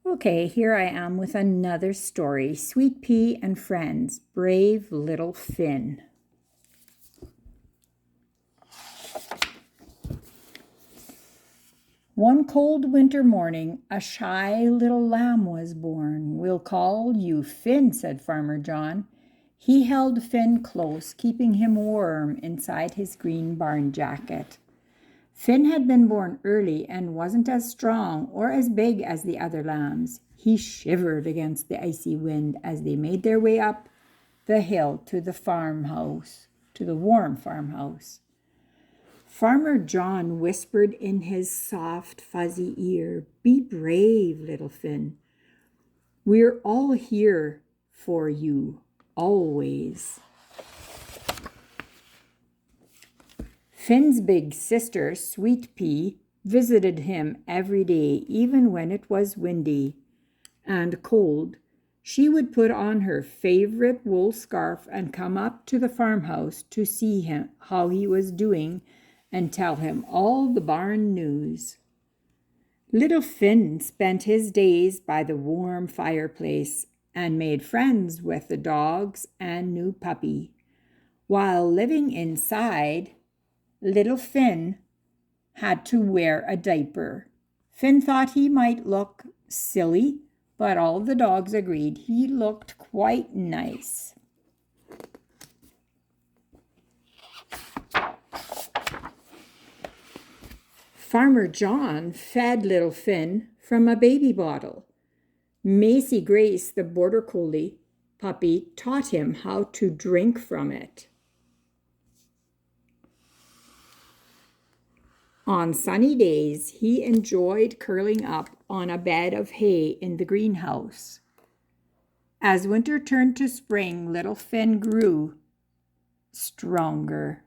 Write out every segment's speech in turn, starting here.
Okay, here I am with another story. Sweet Pea and Friends, Brave Little Finn. One cold winter morning, a shy little lamb was born. "We'll call you Finn," said Farmer John. He held Finn close, keeping him warm inside his green barn jacket. Finn had been born early and wasn't as strong or as big as the other lambs. He shivered against the icy wind as they made their way up the hill to the farmhouse, to the warm farmhouse. Farmer John whispered in his soft, fuzzy ear, "Be brave, little Finn. We're all here for you, always." Finn's big sister, Sweet Pea, visited him every day, even when it was windy and cold. She would put on her favorite wool scarf and come up to the farmhouse to see him how he was doing and tell him all the barn news. Little Finn spent his days by the warm fireplace and made friends with the dogs and new puppy. While living inside, little Finn had to wear a diaper. Finn thought he might look silly, but all the dogs agreed he looked quite nice. Farmer John fed little Finn from a baby bottle. Macy Grace, the border collie puppy, taught him how to drink from it. On sunny days, he enjoyed curling up on a bed of hay in the greenhouse. As winter turned to spring, little Finn grew stronger.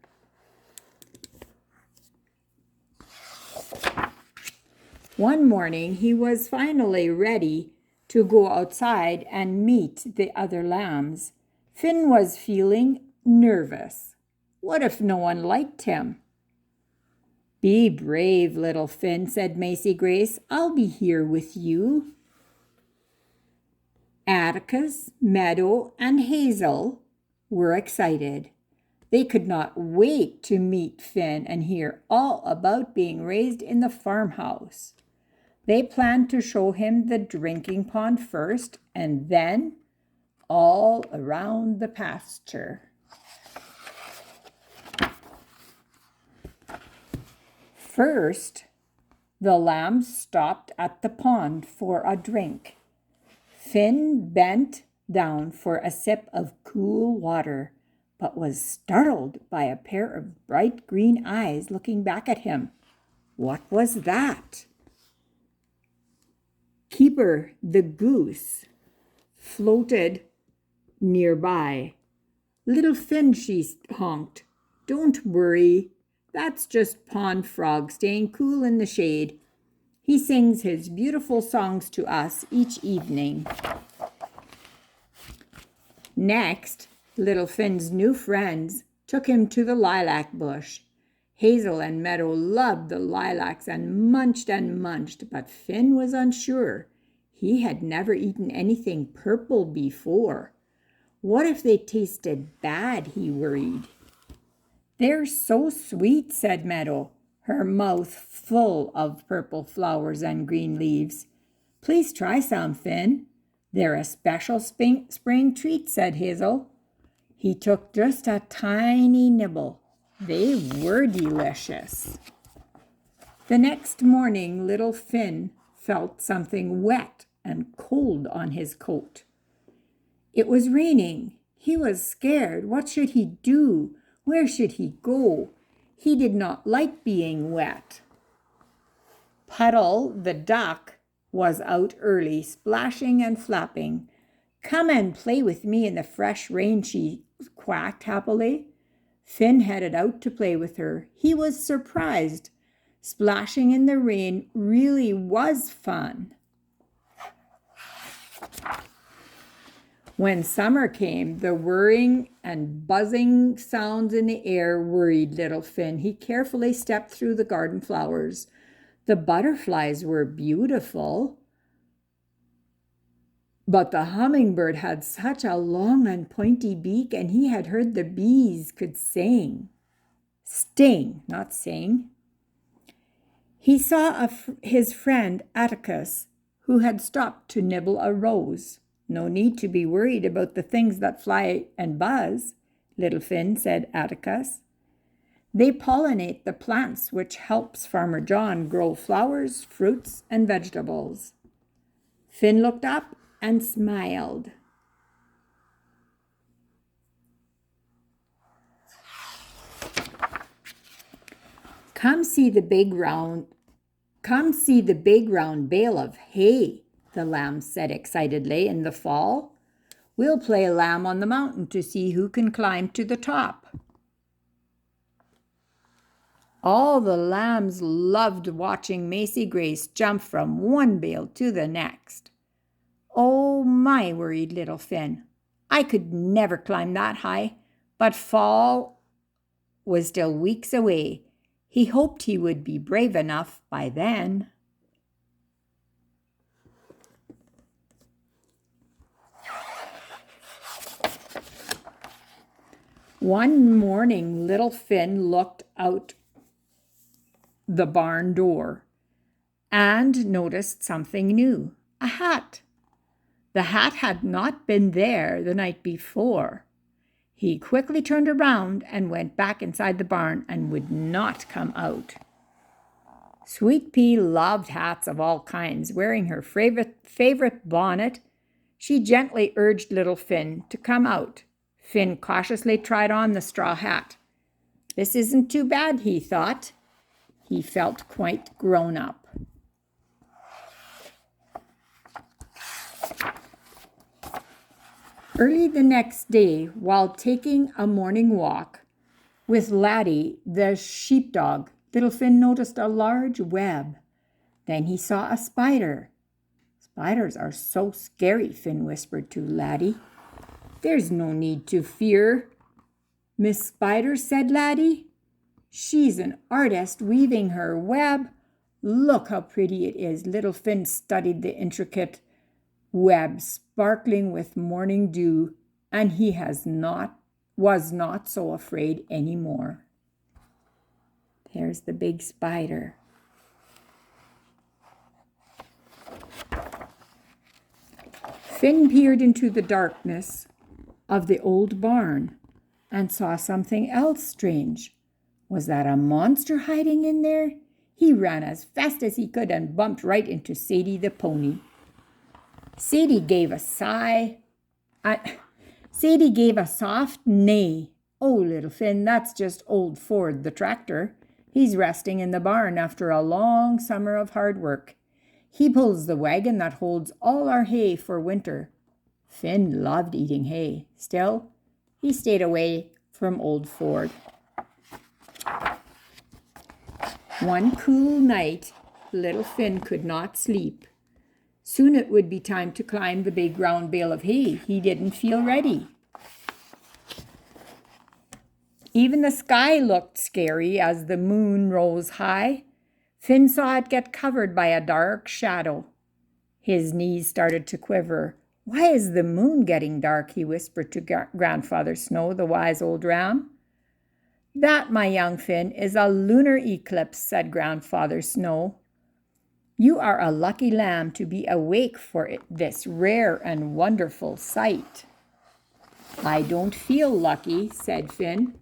One morning, he was finally ready to go outside and meet the other lambs. Finn was feeling nervous. What if no one liked him? "Be brave, little Finn," said Macy Grace. "I'll be here with you." Atticus, Meadow, and Hazel were excited. They could not wait to meet Finn and hear all about being raised in the farmhouse. They planned to show him the drinking pond first and then all around the pasture. First, the lambs stopped at the pond for a drink. Finn bent down for a sip of cool water, but was startled by a pair of bright green eyes looking back at him. What was that? Keeper the goose floated nearby. "Little Finn," she honked, "don't worry. That's just Pond Frog staying cool in the shade. He sings his beautiful songs to us each evening." Next, little Finn's new friends took him to the lilac bush. Hazel and Meadow loved the lilacs and munched, but Finn was unsure. He had never eaten anything purple before. What if they tasted bad, he worried. "They're so sweet," said Meadow, her mouth full of purple flowers and green leaves. "Please try some, Finn. They're a special spring treat," said Hazel. He took just a tiny nibble. They were delicious. The next morning, little Finn felt something wet and cold on his coat. It was raining. He was scared. What should he do? Where should he go? He did not like being wet. Puddle the duck was out early, splashing and flapping. "Come and play with me in the fresh rain," she quacked happily. Finn headed out to play with her. He was surprised. Splashing in the rain really was fun. When summer came, the whirring and buzzing sounds in the air worried little Finn. He carefully stepped through the garden flowers. The butterflies were beautiful. But the hummingbird had such a long and pointy beak, and he had heard the bees could sing. Sting, not sing. He saw his friend Atticus, who had stopped to nibble a rose. No need to be worried about the things that fly and buzz, little Finn, said Atticus. They pollinate the plants, which helps Farmer John grow flowers, fruits, and vegetables. Finn looked up and smiled. Come see the big round bale of hay, the lamb said excitedly. In the fall, we'll play lamb on the mountain to see who can climb to the top. All the lambs loved watching Macy Grace jump from one bale to the next. Oh my, worried little Finn. I could never climb that high, but fall was still weeks away. He hoped he would be brave enough by then. One morning, little Finn looked out the barn door and noticed something new, a hat. The hat had not been there the night before. He quickly turned around and went back inside the barn and would not come out. Sweet Pea loved hats of all kinds. Wearing her favorite bonnet, she gently urged little Finn to come out. Finn cautiously tried on the straw hat. This isn't too bad, he thought. He felt quite grown up. Early the next day, while taking a morning walk with Laddie, the sheepdog, little Finn noticed a large web. Then he saw a spider. Spiders are so scary, Finn whispered to Laddie. There's no need to fear, Miss Spider, said Laddie. She's an artist weaving her web. Look how pretty it is. Little Finn studied the intricate web sparkling with morning dew, and he was not so afraid anymore. There's the big spider. Finn peered into the darkness of the old barn and saw something else strange. Was that a monster hiding in there? He ran as fast as he could and bumped right into Sadie the pony. Sadie gave a sigh. Sadie gave a soft neigh. Oh, little Finn, that's just old Ford the tractor. He's resting in the barn after a long summer of hard work. He pulls the wagon that holds all our hay for winter. Finn loved eating hay. Still, he stayed away from old Ford. One cool night, little Finn could not sleep. Soon it would be time to climb the big round bale of hay. He didn't feel ready. Even the sky looked scary as the moon rose high. Finn saw it get covered by a dark shadow. His knees started to quiver. Why is the moon getting dark? He whispered to Grandfather Snow, the wise old ram. That, my young Finn, is a lunar eclipse, said Grandfather Snow. You are a lucky lamb to be awake for this rare and wonderful sight. I don't feel lucky, said Finn.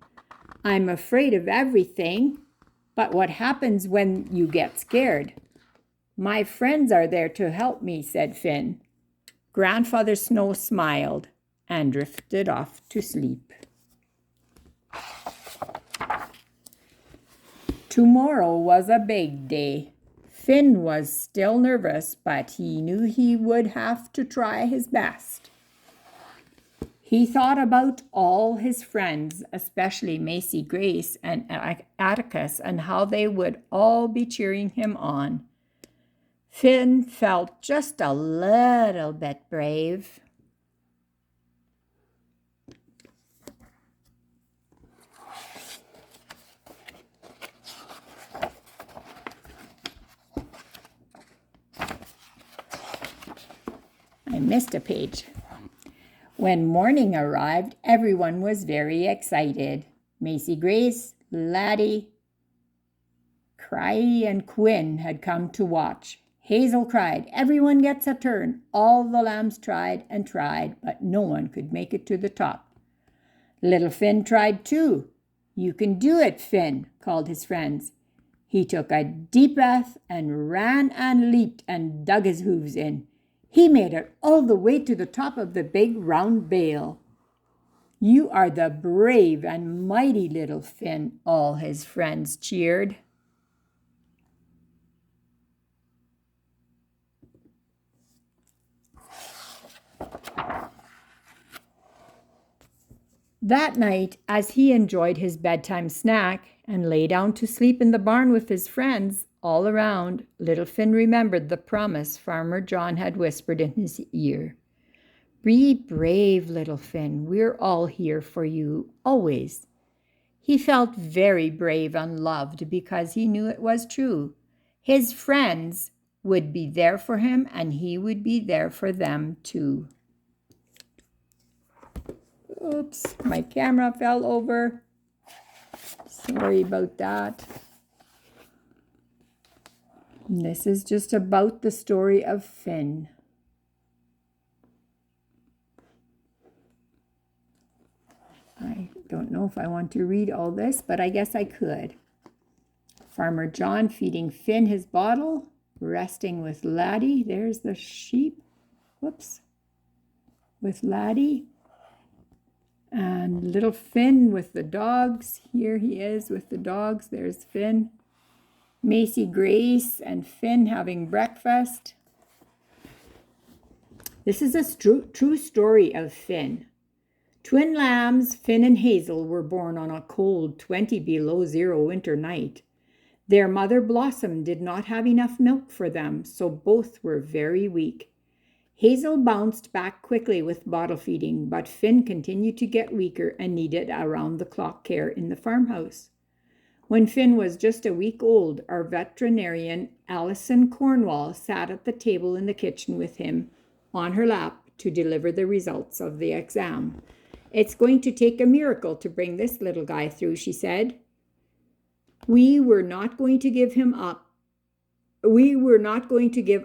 I'm afraid of everything. But what happens when you get scared? My friends are there to help me, said Finn. Grandfather Snow smiled and drifted off to sleep. Tomorrow was a big day. Finn was still nervous, but he knew he would have to try his best. He thought about all his friends, especially Macy Grace and Atticus, and how they would all be cheering him on. Finn felt just a little bit brave. I missed a page. When morning arrived, everyone was very excited. Macy Grace, Laddie, Cry, and Quinn had come to watch. Hazel cried, "Everyone gets a turn." All the lambs tried and tried, but no one could make it to the top. Little Finn tried too. "You can do it, Finn," called his friends. He took a deep breath and ran and leaped and dug his hooves in. He made it all the way to the top of the big round bale. "You are the brave and mighty little Finn," all his friends cheered. That night, as he enjoyed his bedtime snack and lay down to sleep in the barn with his friends all around, little Finn remembered the promise Farmer John had whispered in his ear. "Be brave, little Finn. We're all here for you, always." He felt very brave and loved because he knew it was true. His friends would be there for him, and he would be there for them too. Oops, my camera fell over. Sorry about that. And this is just about the story of Finn. I don't know if I want to read all this, but I guess I could. Farmer John feeding Finn his bottle, resting with Laddie. There's the sheep. Whoops. With Laddie. And little Finn with the dogs. Here he is with the dogs. There's Finn. Macy Grace and Finn having breakfast. This is a true story of Finn. Twin lambs, Finn and Hazel, were born on a cold 20 below zero winter night. Their mother Blossom did not have enough milk for them, so both were very weak. Hazel bounced back quickly with bottle feeding, but Finn continued to get weaker and needed around-the-clock care in the farmhouse. When Finn was just a week old, our veterinarian, Allison Cornwall, sat at the table in the kitchen with him on her lap to deliver the results of the exam. "It's going to take a miracle to bring this little guy through," she said. We were not going to give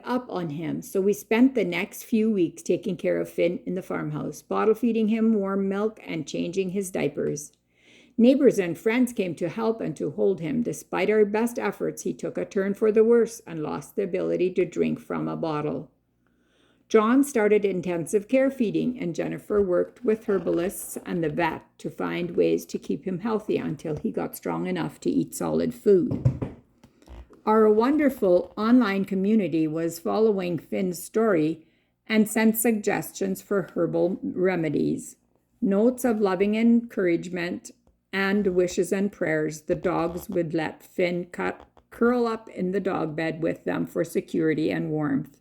up on him, so we spent the next few weeks taking care of Finn in the farmhouse, bottle feeding him warm milk and changing his diapers. Neighbors and friends came to help and to hold him. Despite our best efforts, he took a turn for the worse and lost the ability to drink from a bottle. John started intensive care feeding, and Jennifer worked with herbalists and the vet to find ways to keep him healthy until he got strong enough to eat solid food. Our wonderful online community was following Finn's story and sent suggestions for herbal remedies, notes of loving encouragement, and wishes and prayers. The dogs would let Finn curl up in the dog bed with them for security and warmth.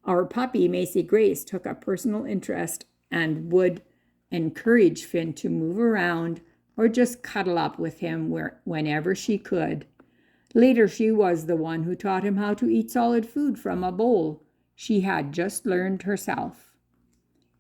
Our puppy, Macy Grace, took a personal interest and would encourage Finn to move around or just cuddle up with him whenever she could. Later, she was the one who taught him how to eat solid food from a bowl she had just learned herself.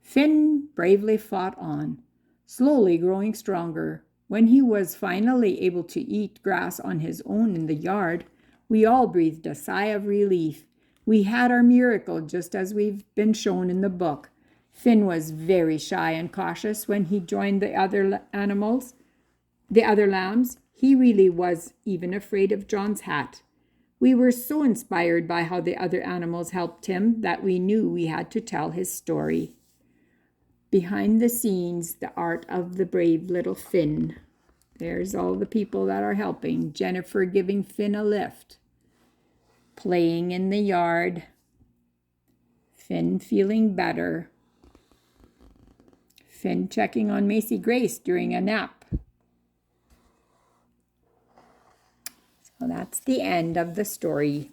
Finn bravely fought on, slowly growing stronger. When he was finally able to eat grass on his own in the yard, we all breathed a sigh of relief. We had our miracle, just as we've been shown in the book. Finn was very shy and cautious when he joined the other lambs. He really was even afraid of John's hat. We were so inspired by how the other animals helped him that we knew we had to tell his story. Behind the scenes, the art of the brave little Finn. There's all the people that are helping. Jennifer giving Finn a lift. Playing in the yard. Finn feeling better. Finn checking on Macy Grace during a nap. So that's the end of the story.